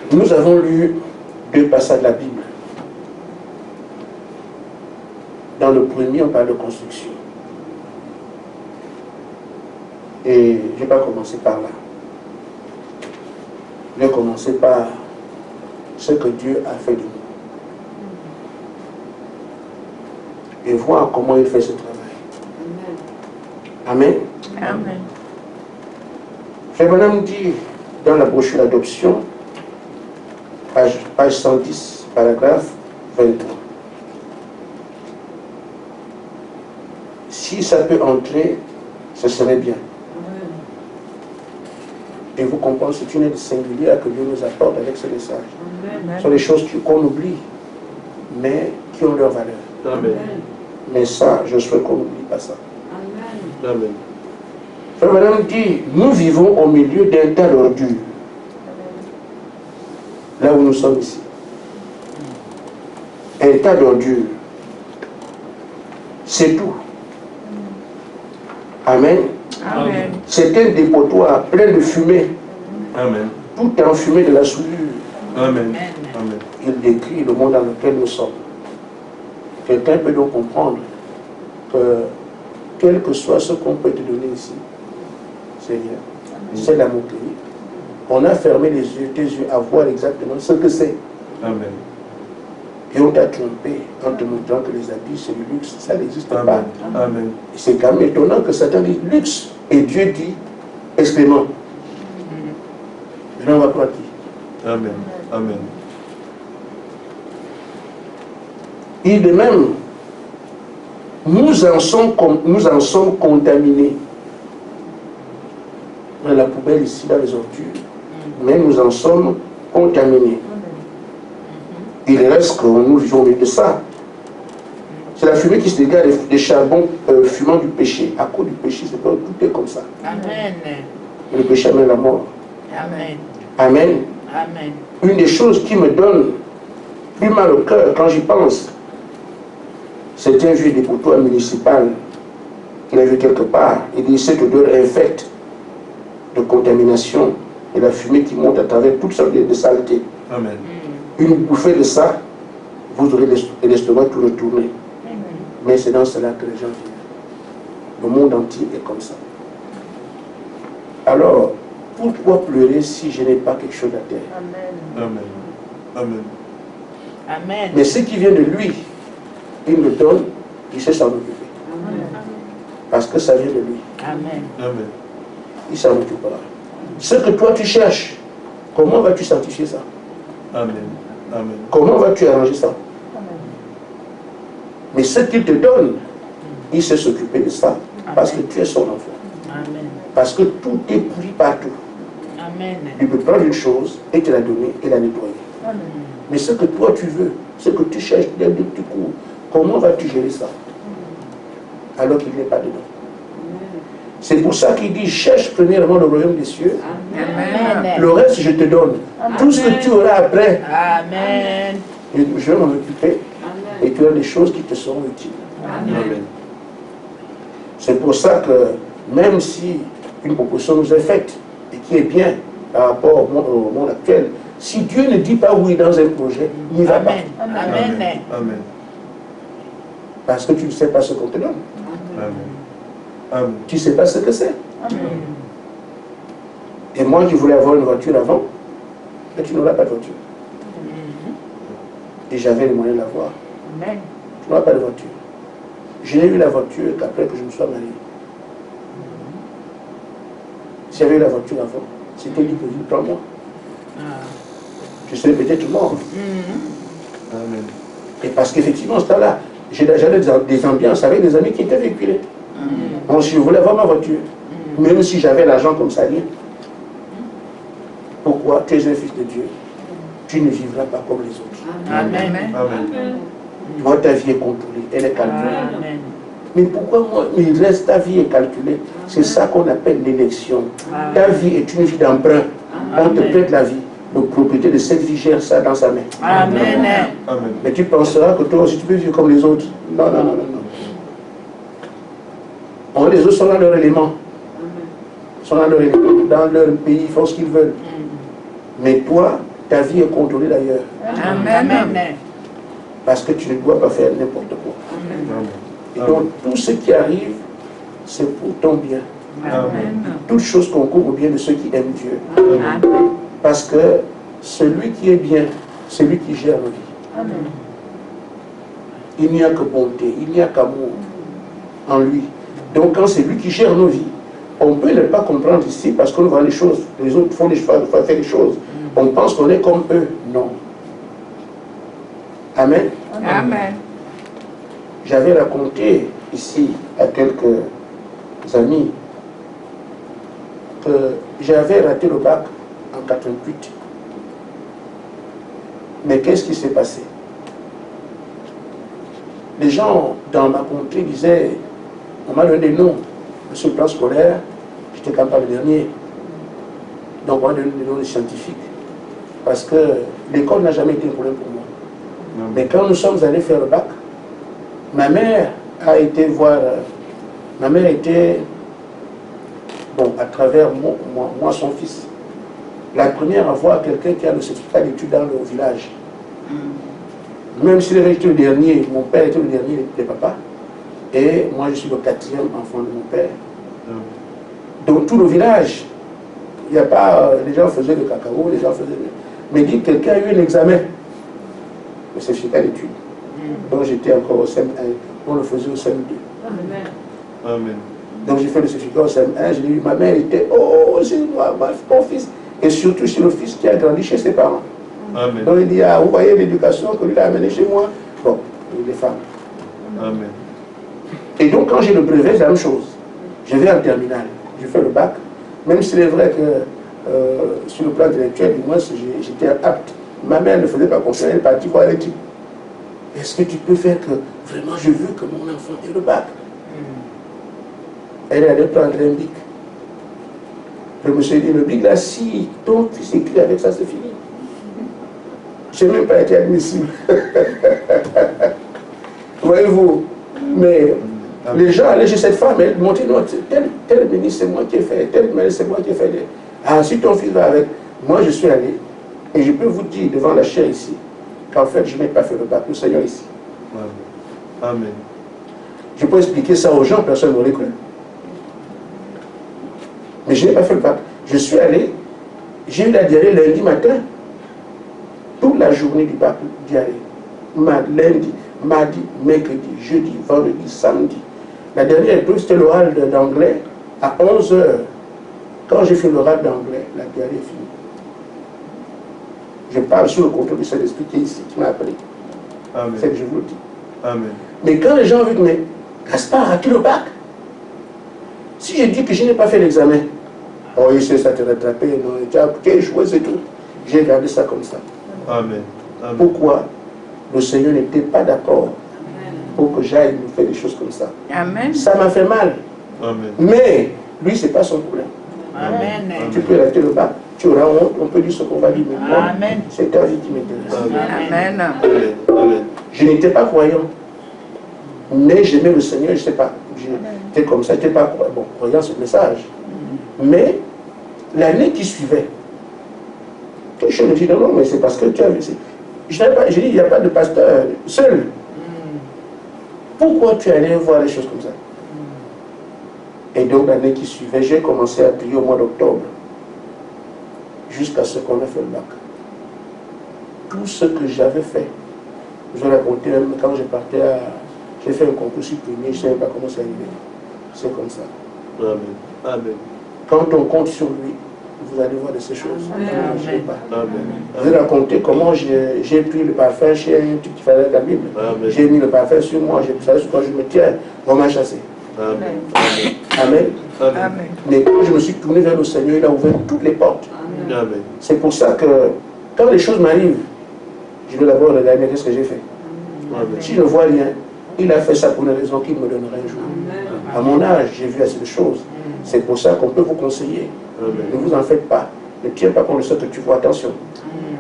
Nous avons lu 2 passages de la Bible. Dans le premier, on parle de construction. Et je ne vais pas commencer par là. Je vais commencer par ce que Dieu a fait de nous. Et voir comment il fait ce travail. Amen. Amen. Frère Branham dit dans la brochure d'adoption, page 110, paragraphe 23. Si ça peut entrer, ce serait bien. Et vous comprenez, c'est une aide singulière que Dieu nous apporte avec ce message. Ce sont des choses qu'on oublie, mais qui ont leur valeur. Amen. Mais ça, je souhaite qu'on n'oublie pas ça. Amen. Frère Madame dit, nous vivons au milieu d'un tas d'ordures. Là où nous sommes ici. Un tas d'ordures. C'est tout. Amen. Amen. C'est un dépotoir plein de fumée. Amen. Tout est enfumé de la soudure. Amen. Amen. Il décrit le monde dans lequel nous sommes. Quelqu'un peut donc comprendre que, quel que soit ce qu'on peut te donner ici, Seigneur, c'est la moquerie. On a fermé les yeux, tes yeux, à voir exactement ce que c'est. Amen. Et on t'a trompé en te montrant que les habits, c'est le luxe. Ça n'existe pas. Amen. Amen. Et c'est quand même étonnant que Satan dise luxe. Et Dieu dit excrément. Maintenant, on va croire qui? Amen. Amen. Et de même, nous en sommes contaminés. Dans la poubelle ici, dans les ordures. Mais nous en sommes contaminés. Il reste que nous vivons de ça. C'est la fumée qui se dégage des charbons fumant du péché. À cause du péché, c'est pas tout est comme ça. Amen. Le péché amène la mort. Amen. Amen. Amen. Une des choses qui me donne plus mal au cœur quand j'y pense, c'est un vieux dépotoir municipal qu'il a vu quelque part. Il dit cette odeur infecte de contamination et la fumée qui monte à travers toutes sortes de saletés. Amen. Une bouffée de ça, vous aurez l'estomac tout retourné. Mais c'est dans cela que les gens vivent. Le monde entier est comme ça. Alors, pourquoi pleurer si je n'ai pas quelque chose à terre? Amen. Amen. Amen. Mais ce qui vient de lui, il me donne, il sait s'en occuper. Parce que ça vient de lui. Amen. Amen. Il s'en occupera. Ce que toi tu cherches, comment vas-tu sanctifier ça? Amen. Amen. Comment vas-tu arranger ça? Mais ce qu'il te donne, il sait s'occuper de ça. Parce que tu es son enfant. Amen. Parce que tout est pris partout. Amen. Il peut prendre une chose et te la donner et la nettoyer. Mais ce que toi tu veux, ce que tu cherches dès le petit coup, comment vas-tu gérer ça? Alors qu'il n'est pas dedans. C'est pour ça qu'il dit, cherche premièrement le royaume des cieux. Amen. Le reste, je te donne. Tout ce que tu auras après, Amen. je vais m'en occuper. Et tu as des choses qui te seront utiles. Amen. C'est pour ça que même si une proposition nous est faite et qui est bien par rapport au monde actuel, si Dieu ne dit pas oui dans un projet, il n'y va pas. Amen. Amen. Amen. Parce que tu ne sais pas ce qu'on te donne. Amen. Amen. Tu ne sais pas ce que c'est. Et moi qui voulais avoir une voiture avant, mais tu n'auras pas de voiture. Et j'avais les moyens de l'avoir. Amen. Tu n'auras pas de voiture. Je n'ai eu la voiture qu'après que je me sois marié. Si j'avais eu la voiture avant, c'était libre de vivre 3 mois. Je serais peut-être mort. Amen. Et parce qu'effectivement, ce temps-là, j'avais des ambiances avec des amis qui étaient véhiculés. Bon, si je voulais avoir ma voiture, même si j'avais l'argent comme ça, rien. Pourquoi? Tu es un fils de Dieu. Tu ne vivras pas comme les autres. Amen. Amen. Toi, ta vie est contrôlée, elle est calculée. Amen. Mais pourquoi moi, il reste, ta vie est calculée? C'est ça qu'on appelle l'élection. Ta vie est une vie d'emprunt. On te prête la vie. Le propriétaire de cette vie gère ça dans sa main. Amen. Amen. Mais tu penseras que toi aussi tu peux vivre comme les autres. Non, non, non, non, non. Les autres sont dans leur élément. Ils sont dans leur élément. Dans leur pays, ils font ce qu'ils veulent. Mais toi, ta vie est contrôlée d'ailleurs. Amen. Parce que tu ne dois pas faire n'importe quoi. Amen. Et donc, tout ce qui arrive, c'est pour ton bien. Amen. Toute chose concourt au bien de ceux qui aiment Dieu. Amen. Parce que celui qui est bien, c'est lui qui gère nos vies. Il n'y a que bonté, il n'y a qu'amour en lui. Donc quand c'est lui qui gère nos vies, on peut ne pas comprendre ici parce qu'on voit les choses, les autres font les choses, on pense qu'on est comme eux. Non. Amen. Amen. J'avais raconté ici à quelques amis que j'avais raté le bac en 88. Mais qu'est-ce qui s'est passé? Les gens dans ma contrée disaient, on m'a donné des noms. Sur le plan scolaire, j'étais quand même le dernier. Donc on m'a donné des noms de scientifiques. Parce que l'école n'a jamais été un problème pour moi. Amen. Mais quand nous sommes allés faire le bac, ma mère a été voir, ma mère était, bon, à travers moi son fils, la première à voir quelqu'un qui a le certificat d'études dans le village. Même s'il était le dernier, mon père était le dernier des papas, et moi je suis le 4e enfant de mon père. Dans tout le village, il n'y a pas, les gens faisaient le cacao, les gens faisaient... Mais dit quelqu'un a eu un examen, le certificat d'études. Donc j'étais encore au CM1, on le faisait au CM2. Amen. Donc j'ai fait le certificat au CM1, j'ai dit, ma mère était, oh, c'est moi, mon fils. Et surtout c'est le fils qui a grandi chez ses parents. Amen. Donc il dit, ah, vous voyez l'éducation que lui a amenée chez moi. Bon, les femmes. Amen. Et donc quand j'ai le brevet, c'est la même chose. Je vais en terminale, je fais le bac. Même s'il est vrai que sur le plan intellectuel, du moins j'étais apte. Ma mère ne faisait pas confiance, elle est partie voir l'équipe. Est-ce que tu peux faire que vraiment je veux que mon enfant ait le bac? Elle allait prendre un bic. Je me suis dit, le bic là, si ton fils écrit avec ça, c'est fini. Je n'ai même pas été admissible. Voyez-vous, mais les gens allaient chez cette femme, elle montait, non, tel ministre c'est moi qui ai fait, tel ministre c'est moi qui ai fait. Ah, si ton fils va avec, moi je suis allé, et je peux vous dire devant la chair ici, qu'en fait je n'ai pas fait le bac, le Seigneur ici. Amen. Je peux expliquer ça aux gens, personne n'aurait cru. Mais je n'ai pas fait le bac. Je suis allé, j'ai eu la diarrhée lundi matin, toute la journée du bac, diarrhée. Lundi, mardi, mercredi, jeudi, vendredi, samedi. La dernière épreuve, c'était l'oral d'anglais à 11 h. Quand j'ai fait l'oral d'anglais, la diarrhée est finie. Je parle sous le contrôle du Saint-Esprit qui est ici, qui m'a appelé. C'est que je vous le dis. Amen. Mais quand les gens ont vu que, mais Gaspard a-t-il le bac? Si je dis que je n'ai pas fait l'examen, oh, il sait ça te rattraper, non, tu as échoué, c'est tout. J'ai gardé ça comme ça. Amen. Amen. Pourquoi le Seigneur n'était pas d'accord pour que j'aille nous faire des choses comme ça? Amen. Ça m'a fait mal. Amen. Mais lui, ce n'est pas son problème. Amen. Tu peux rater le bac, tu auras honte, on peut dire ce qu'on va dire, mais moi, Amen. c'est ta vie qui m'intéresse. Amen. Amen. Amen. Je n'étais pas croyant, mais j'aimais le Seigneur, je ne sais pas. J'étais comme ça, je n'étais pas bon, croyant ce message. Mais l'année qui suivait, je me dis non, mais c'est parce que tu as vu. Je dis, il n'y a pas de pasteur seul. Pourquoi tu allais voir les choses comme ça? Et donc l'année qui suivait, j'ai commencé à prier au mois d'octobre, jusqu'à ce qu'on a fait le bac. Tout ce que j'avais fait, je vais raconter même quand je partais à... J'ai fait un concours supprimé, je ne savais pas comment c'est arrivé. C'est comme ça. Amen. Amen. Quand on compte sur lui, vous allez voir de ces choses. Je sais pas. Amen. Je vais raconter comment j'ai pris le parfum chez un type qui faisait la Bible. Amen. J'ai mis le parfum sur moi, j'ai savais sur quoi je me tiens, on m'a chassé. Amen. Amen. Amen. Amen. Mais quand je me suis tourné vers le Seigneur, il a ouvert toutes les portes. Amen. C'est pour ça que quand les choses m'arrivent, je dois d'abord regarder qu'est-ce que j'ai fait. Amen. Si je ne vois rien, il a fait ça pour une raison qu'il me donnera un jour. À mon âge, j'ai vu assez de choses. C'est pour ça qu'on peut vous conseiller. Amen. Ne vous en faites pas. Ne tiens pas compte de ce que tu vois. Attention.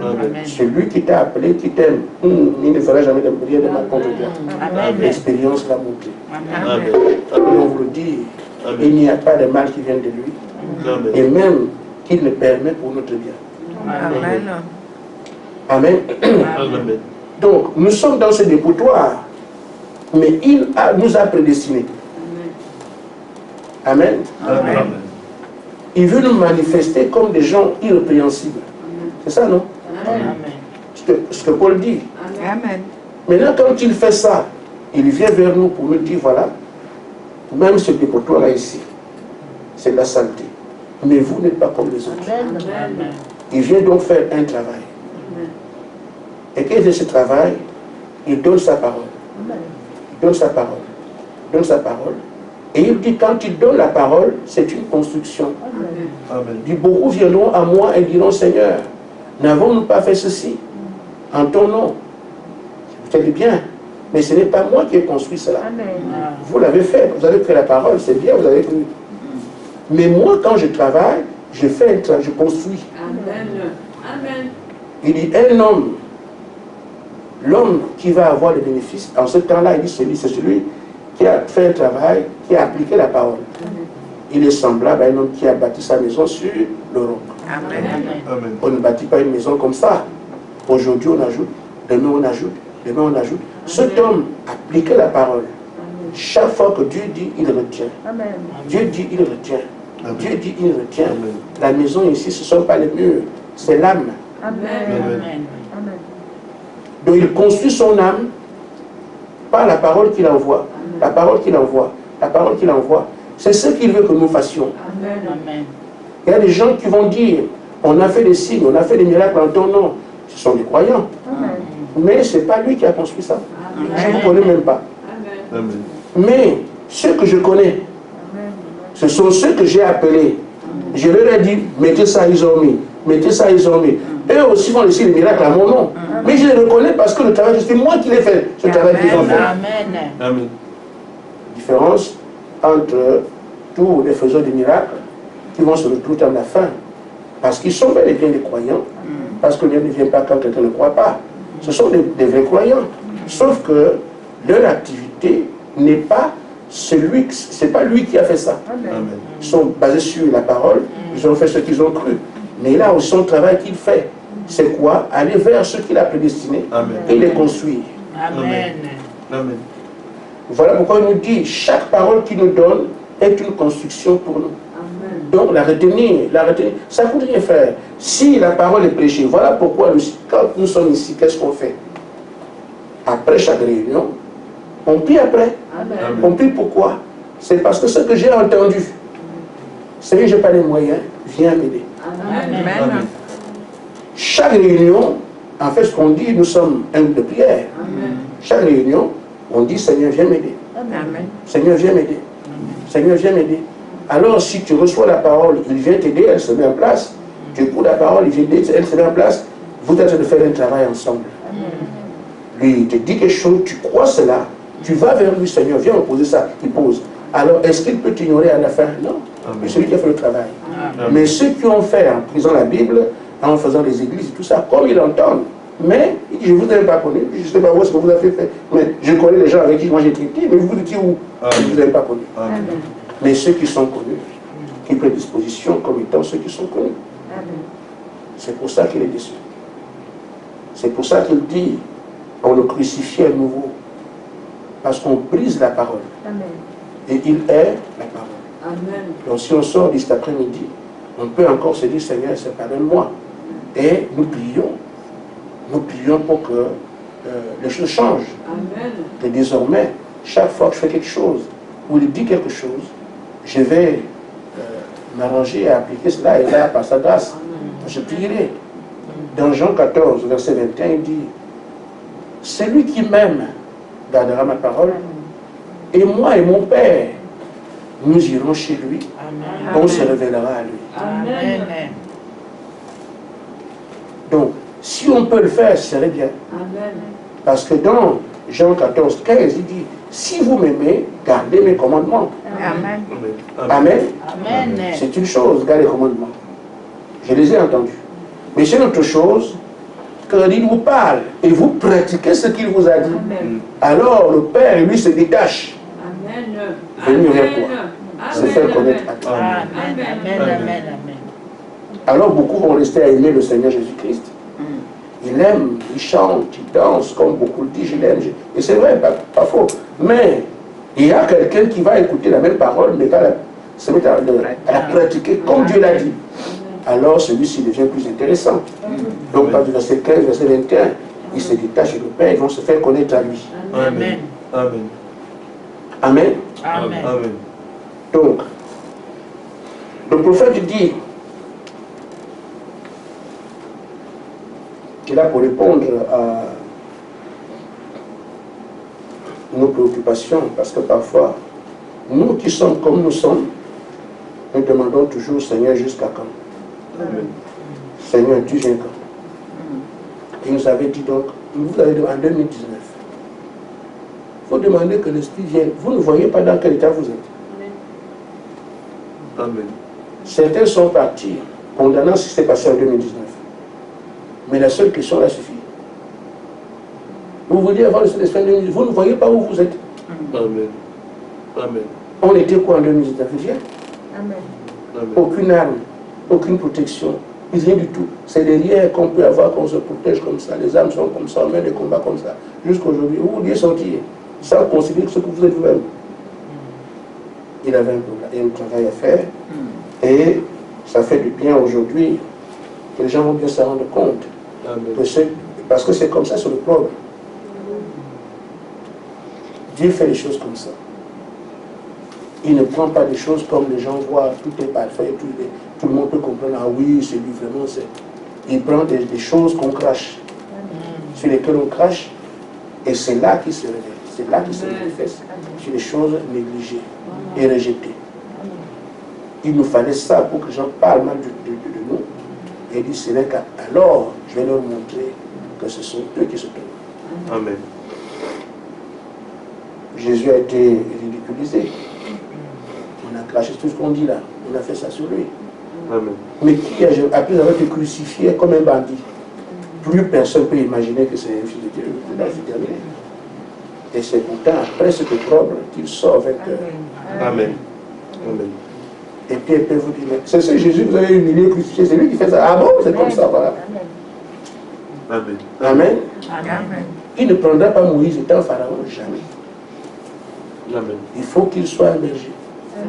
Amen. Celui qui t'a appelé, qui t'aime, il ne fera jamais de prière de mal contre toi. Amen. L'expérience l'a montré. Amen. Et on vous le dit, il n'y a pas de mal qui vient de lui. Amen. Et même qu'il le permet pour notre bien. Amen. Amen. Amen. Donc, nous sommes dans ce dépotoir, mais il nous a prédestinés. Amen. Amen. Il veut nous manifester comme des gens irrépréhensibles. C'est ça, non? Amen. Ce que Paul dit. Amen. Maintenant, quand il fait ça, il vient vers nous pour nous dire, voilà, même ce dépotoir-là ici, c'est de la saleté. Mais vous n'êtes pas comme les autres. Il vient donc faire un travail. Et quel est ce travail? il donne sa parole. Il donne sa parole. Il donne sa parole. Et il dit, quand il donne la parole, c'est une construction. Amen. Il dit, beaucoup viendront à moi et diront, Seigneur, n'avons-nous pas fait ceci en ton nom? Vous allez bien, mais ce n'est pas moi qui ai construit cela. Vous l'avez fait, vous avez pris la parole, c'est bien, vous avez cru. Mais moi, quand je travaille, je fais un travail, je construis. Amen. Amen. Il dit, un homme, l'homme qui va avoir les bénéfices, en ce temps-là, il dit, c'est celui qui a fait un travail, qui a appliqué la parole. Il est semblable à un homme qui a bâti sa maison sur le roc. Amen. Amen. On ne bâtit pas une maison comme ça. Aujourd'hui, on ajoute, demain, on ajoute, demain, on ajoute. Cet homme appliquait la parole. Chaque fois que Dieu dit, il retient. Dieu dit, il retient. Amen. Dieu dit, il retient. Amen. La maison ici, ce ne sont pas les murs, c'est l'âme. Amen. Donc il construit son âme par la parole qu'il envoie. La parole qu'il envoie. La parole qu'il envoie. C'est ce qu'il veut que nous fassions. Amen. Il y a des gens qui vont dire, on a fait des signes, on a fait des miracles en ton nom. Ce sont des croyants. Mais ce n'est pas lui qui a construit ça. Je ne le connais même pas. Amen. Amen. Mais ceux que je connais, ce sont ceux que j'ai appelés. Je leur ai dit, mettez ça, ils ont mis. Mettez ça, ils ont mis. Eux aussi font aussi des miracles à mon nom. Mais je les reconnais parce que le travail, c'est moi qui l'ai fait, ce travail qu'ils ont fait. Amen. Amen. Différence entre tous les faiseurs de miracles qui vont se retrouver à la fin. Parce qu'ils sont bel et bien des croyants. Parce que Dieu ne vient pas quand quelqu'un ne croit pas. Ce sont des vrais croyants. Sauf que leur activité n'est pas celui, c'est pas lui qui a fait ça. Amen. Ils sont basés sur la parole, ils ont fait ce qu'ils ont cru. Mais là aussi, son travail qu'il fait, c'est quoi? Aller vers ceux qu'il a prédestinés Amen. et les construire. Amen. Amen. Voilà pourquoi il nous dit, chaque parole qu'il nous donne est une construction pour nous. Donc la retenir, ça ne coûte rien faire. Si la parole est prêchée, voilà pourquoi quand nous sommes ici, qu'est-ce qu'on fait? Après chaque réunion, on prie après. Amen. On prie pourquoi? C'est parce que ce que j'ai entendu, c'est que je n'ai pas les moyens, viens m'aider. Amen. Amen. Chaque réunion, en fait, ce qu'on dit, nous sommes un groupe de prière. Chaque réunion, on dit Seigneur, viens m'aider. Amen. Seigneur, viens m'aider. Seigneur, viens m'aider. Alors, si tu reçois la parole, il vient t'aider, elle se met en place. Tu écoutes la parole, il vient t'aider, elle se met en place. Vous êtes en train de faire un travail ensemble. Lui, il te dit quelque chose, tu crois cela, tu vas vers lui, Seigneur, viens me poser ça. Il pose. Alors, est-ce qu'il peut t'ignorer à la fin? Non. C'est celui qui a fait le travail. Amen. Mais ceux qui ont fait en lisant la Bible, en faisant les églises et tout ça, comme ils l'entendent, mais il dit, je ne vous ai pas connu, je ne sais pas où est-ce que vous avez fait, mais je connais les gens avec qui moi j'ai traité, mais vous étiez où? Je ne vous ai pas connu. Amen. Mais ceux qui sont connus, qui prennent disposition comme étant ceux qui sont connus. C'est pour ça qu'il est déçu. C'est pour ça qu'il dit, on le crucifie à nouveau. Parce qu'on brise la parole. Et il est la parole. Amen. Donc si on sort cet après-midi, on peut encore se dire, Seigneur, pardonne-moi. Et nous prions pour que les choses changent. Amen. Et désormais, chaque fois que je fais quelque chose, ou il dit quelque chose, je vais m'arranger à appliquer cela, et là, par sa grâce, je prierai. Dans Jean 14, verset 21, il dit, celui qui m'aime gardera ma parole, et moi et mon Père, nous irons chez lui, on se révélera à lui. Amen. Donc, si on peut le faire, ce serait bien. Amen. Parce que dans Jean 14, 15, il dit, si vous m'aimez, gardez mes commandements. Amen. Amen. Amen. C'est une chose, garder les commandements. Je les ai entendus. Mais c'est une autre chose, quand il vous parle et vous pratiquez ce qu'il vous a dit, alors le Père, lui, se détache. Amen. Venir vers toi. Se faire connaître à toi. Amen. Alors beaucoup vont rester à aimer le Seigneur Jésus-Christ. Il aime, il chante, il danse, comme beaucoup le disent, je l'aime. Et c'est vrai, pas faux. Mais il y a quelqu'un qui va écouter la même parole, mais va se mettre à la pratiquer comme Dieu l'a dit. Alors celui-ci devient plus intéressant. Donc, par du verset 15, verset 21, il se détache de le Père, ils vont se faire connaître à lui. Amen. Amen. Amen. Amen. Amen. Donc, le prophète dit, qu'il a pour répondre nos préoccupations, parce que parfois, nous qui sommes comme nous sommes, nous demandons toujours, Seigneur, jusqu'à quand? Amen. Seigneur, tu viens quand? Il nous avait dit donc, vous avez demandé en 2019. Il faut demander que l'Esprit vienne. Vous ne voyez pas dans quel état vous êtes. Amen. Certains sont partis, condamnant ce qui s'est passé en 2019. Mais la seule question là suffit. Vous vouliez avoir le Saint-Esprit en 2019, vous ne voyez pas où vous êtes. Amen. Amen. On était quoi en 2019? Rien. Amen. Amen. Aucune arme, aucune protection, rien du tout. C'est derrière qu'on peut avoir, qu'on se protège comme ça. Les armes sont comme ça, on mène des combats comme ça. Jusqu'aujourd'hui, vous vouliez sortir sans considérer ce que vous êtes vous-même. Il avait un travail à faire et ça fait du bien aujourd'hui que les gens vont bien se rendre compte. Amen. Parce que c'est comme ça sur le progrès. Dieu fait les choses comme ça. Il ne prend pas des choses comme les gens voient, tout est parfait, tout le monde peut comprendre, ah oui, c'est lui vraiment, c'est... Il prend des choses qu'on crache, sur lesquelles on crache, et c'est là qu'il se révèle, c'est là qu'il se manifeste, sur les choses négligées et rejetées. Il nous fallait ça pour que les gens parlent mal de nous, et il dit, c'est là qu'alors, je vais leur montrer que ce sont eux qui se trouvent. Amen. Jésus a été ridiculisé. On a craché tout ce qu'on dit là. On a fait ça sur lui. Amen. Mais qui, après avoir été crucifié comme un bandit, plus personne ne peut imaginer que c'est un fils de Dieu. C'est terminé. Et c'est pourtant après cette épreuve qu'il sort vainqueur. Amen. Amen. Et puis il peut vous dire, c'est ce Jésus que vous avez humilié, crucifié, c'est lui qui fait ça. Ah bon, c'est comme ça, voilà. Amen. Amen. Amen. Il ne prendra pas Moïse étant pharaon, jamais. Amen. Il faut qu'il soit un berger.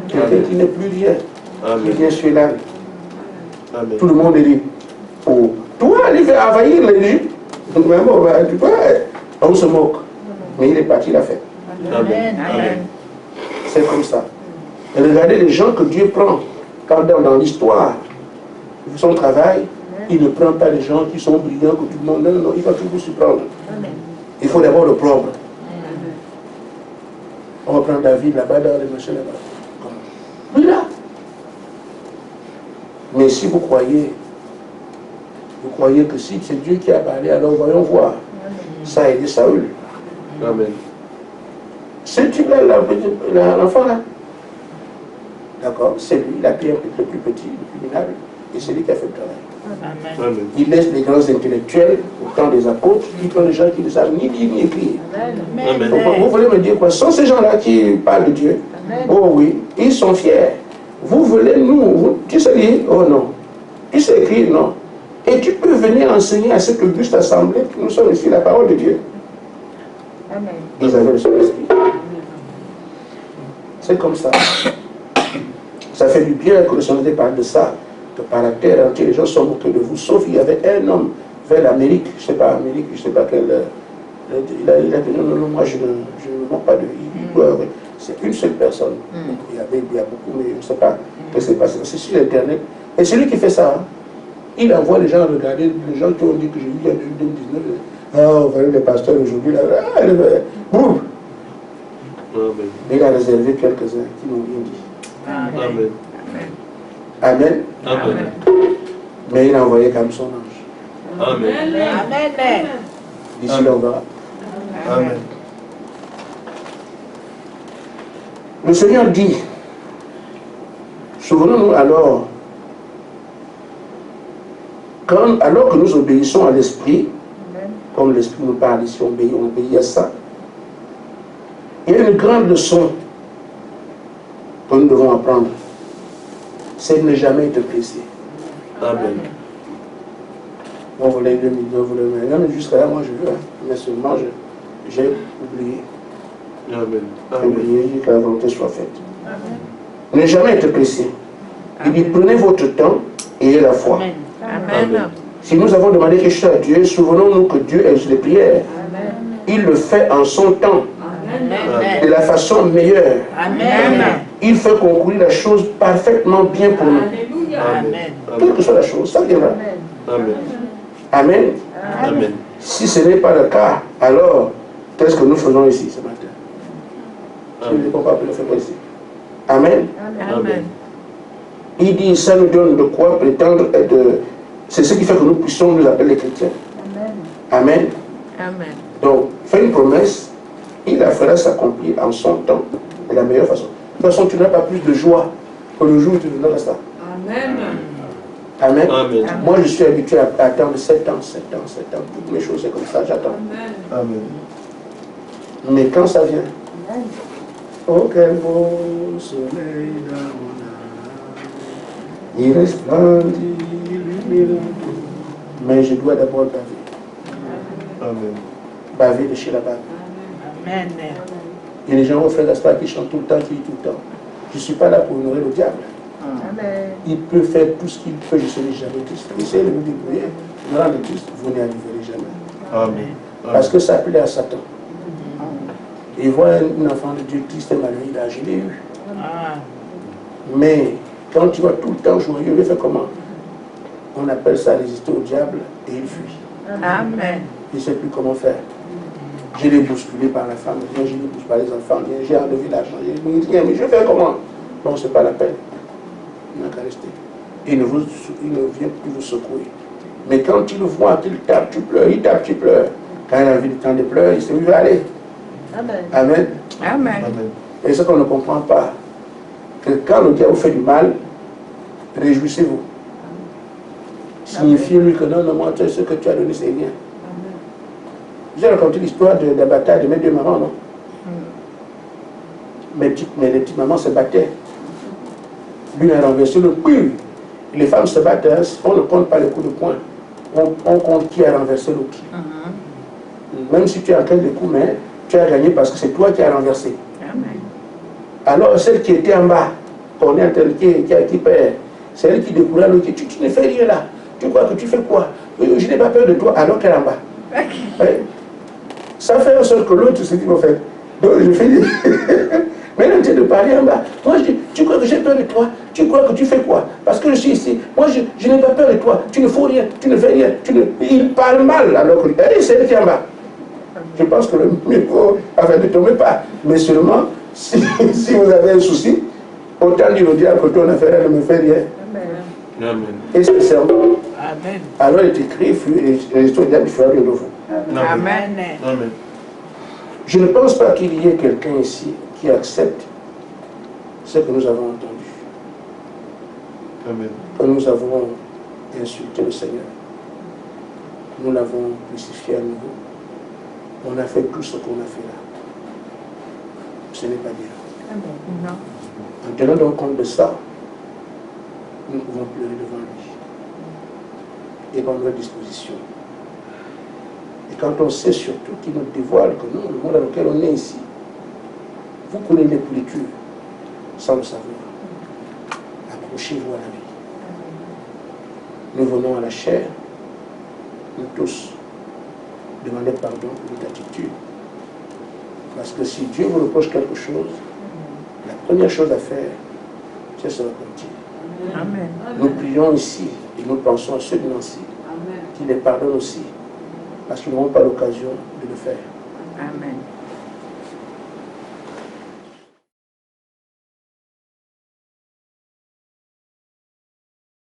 Quelqu'un qui n'est plus rien. Qui Amen. vient sur l'âne. Amen. Tout le monde dit, oh, toi, il fait envahir l'Égypte. Donc, vraiment, tu vois, on se moque. Mais il est parti, il a fait. Amen. Amen. C'est comme ça. Et regardez les gens que Dieu prend. Quand dans l'histoire, son travail, il ne prend pas les gens qui sont brillants, que tout le monde. Non, non, il va toujours surprendre. Il faut d'abord le prendre. On va prendre David là-bas, dans les machins là-bas. Oui, là. Mais si vous croyez que si c'est Dieu qui a parlé, alors voyons voir. Ça a aidé Saül. Amen. Ce type-là, l'enfant là. D'accord, c'est lui, il a pris un peu le plus petit, le plus minable, et c'est lui qui a fait le travail. Amen. Il laisse les grands intellectuels au temps des apôtres, il prend les gens qui ne savent ni lire ni écrire. Amen. Vous voulez me dire quoi? Ce sont ces gens-là qui parlent de Dieu. Oh oui, ils sont fiers. Vous voulez tu sais lire? Oh non. Tu sais écrire? Non. Et tu peux venir enseigner à cette auguste assemblée que nous sommes ici, la parole de Dieu. Amen. Ils avaient le Saint-Esprit. C'est comme ça. Ça fait du bien que le Seigneur parle de ça, que par la terre entière, les gens sont moqués de vous, sauf qu'il y avait un homme vers l'Amérique, je ne sais pas, Amérique, je ne sais pas quel. Il a dit non, moi je ne me moque pas de lui. C'est une seule personne. Il y a beaucoup, mais je ne sais pas ce qui s'est passé. C'est sur Internet. Et c'est lui qui fait ça. Hein. Il envoie les gens regarder, les gens qui ont dit que j'ai vu en 2019. Ah, on va voir les pasteurs aujourd'hui, là. Boum! Amen. Il a réservé quelques-uns qui n'ont rien dit. Amen. Amen. Amen. Mais il a envoyé comme son ange. Amen. Amen. D'ici là, on verra. Amen. Le Seigneur dit, souvenons-nous alors, alors que nous obéissons à l'Esprit, comme l'Esprit nous parle ici, on obéit à ça, il y a une grande leçon que nous devons apprendre, c'est de ne jamais être pressé. Amen. On voulait 2 millions, on voulait même jusqu'à là, moi je veux, hein. Mais seulement j'ai oublié. Amen. J'ai Amen. oublié que la volonté soit faite. Ne jamais être pressé. Il dit, prenez votre temps et ayez la foi. Amen. Si nous avons demandé quelque chose à Dieu, souvenons-nous que Dieu exauce les prières. Il le fait en son temps, de la façon meilleure. Amen. Il fait concourir la chose parfaitement bien pour nous. Amen. Quelle que soit la chose, ça viendra. Amen. Amen. Amen. Si ce n'est pas le cas, alors qu'est-ce que nous faisons ici ce matin? Je ne réponds pas pour le faire ici. Amen. Amen. Il dit, ça nous donne de quoi prétendre être... C'est ce qui fait que nous puissions nous appeler les chrétiens. Amen. Amen. Donc, fais une promesse, il la fera s'accomplir en son temps, de la meilleure façon. De toute façon, tu n'as pas plus de joie que le jour où tu donneras ça. Amen. Amen. Amen. Moi, je suis habitué à attendre 7 ans. Toutes mes choses, c'est comme ça, j'attends. Amen. Mais quand ça vient, oh, quel beau soleil dans mon âme, il resplendit, illumine. Mais je dois d'abord baver. Amen. Baver de chez la bave. Amen. Il y a des gens au frère Gaspard qui chantent tout le temps, qui disent tout le temps. Je ne suis pas là pour honorer le diable. Amen. Il peut faire tout ce qu'il peut, je ne serai jamais triste. Essayez de vous débrouiller. Vous rendez triste, vous n'y arriverez jamais. Amen. Parce que ça plaît à Satan. Il voit un enfant de Dieu triste et malheureux, il a, je l'ai eu. Mais quand tu vas tout le temps joyeux, il fait comment? On appelle ça résister au diable et il fuit. Amen. Il ne sait plus comment faire. Je l'ai bousculé par la femme, je l'ai bousculé par les enfants, j'ai enlevé l'argent, mais je fais comment? Bon, ce n'est pas la peine. Il n'a qu'à rester. Il ne vient plus vous secouer. Mais quand il voit qu'il tape, tu pleures, il tape, tu pleures. Quand il a vu le temps de pleurer, il sait où il va aller. Amen. Amen. Amen. Amen. Et ce qu'on ne comprend pas, que quand le diable vous fait du mal, réjouissez-vous. Signifiez-lui que non, moi, ce que tu as donné, c'est rien. J'ai raconté l'histoire de la bataille de mes deux mamans, non? Mais les petites mamans se battaient. L'une a renversé le cul. Les femmes se battent, hein, on ne compte pas les coups de poing. On compte qui a renversé l'autre. Même si tu as quelques coups, mais tu as gagné parce que c'est toi qui as renversé. Amen. Alors celle qui était en bas, on est en train qui perd, c'est elle qui découvre l'autre. Tu ne fais rien là. Tu crois que tu fais quoi? Je n'ai pas peur de toi alors qu'elle est en bas. Oui. Ça fait en sorte que l'autre se dit, en fait, donc je fais des... Mais là, tu es de parler en bas. Moi, je dis, tu crois que j'ai peur de toi? Tu crois que tu fais quoi? Parce que je suis ici. Moi, je n'ai pas peur de toi. Tu ne fais rien, tu ne fais rien. Il parle mal alors que c'est elle qui est en bas. Je pense que le mieux vaut, enfin, ne tombez pas. Mais seulement, si vous avez un souci, autant dire au diable que ton affaire ne me fait rien. Amen. Et c'est ça. Amen. Alors il est écrit, et l'histoire du diable fera rien de vous. Amen. Amen. Je ne pense pas qu'il y ait quelqu'un ici qui accepte ce que nous avons entendu. Amen. Que nous avons insulté le Seigneur. Nous l'avons crucifié à nouveau. On a fait tout ce qu'on a fait là. Ce n'est pas bien. Non. En tenant donc compte de ça, nous pouvons pleurer devant lui et prendre notre disposition. Et quand on sait surtout qu'il nous dévoile que nous, le monde dans lequel on est ici, vous connaissez les pourritures sans le savoir. Approchez-vous à la vie. Nous venons à la chair, nous tous, demander pardon pour notre attitude. Parce que si Dieu vous reproche quelque chose, la première chose à faire, c'est se repentir. Amen. Nous prions ici et nous pensons à ceux de Nancy qui les pardonnent aussi, parce qu'ils n'auront pas l'occasion de le faire. Amen.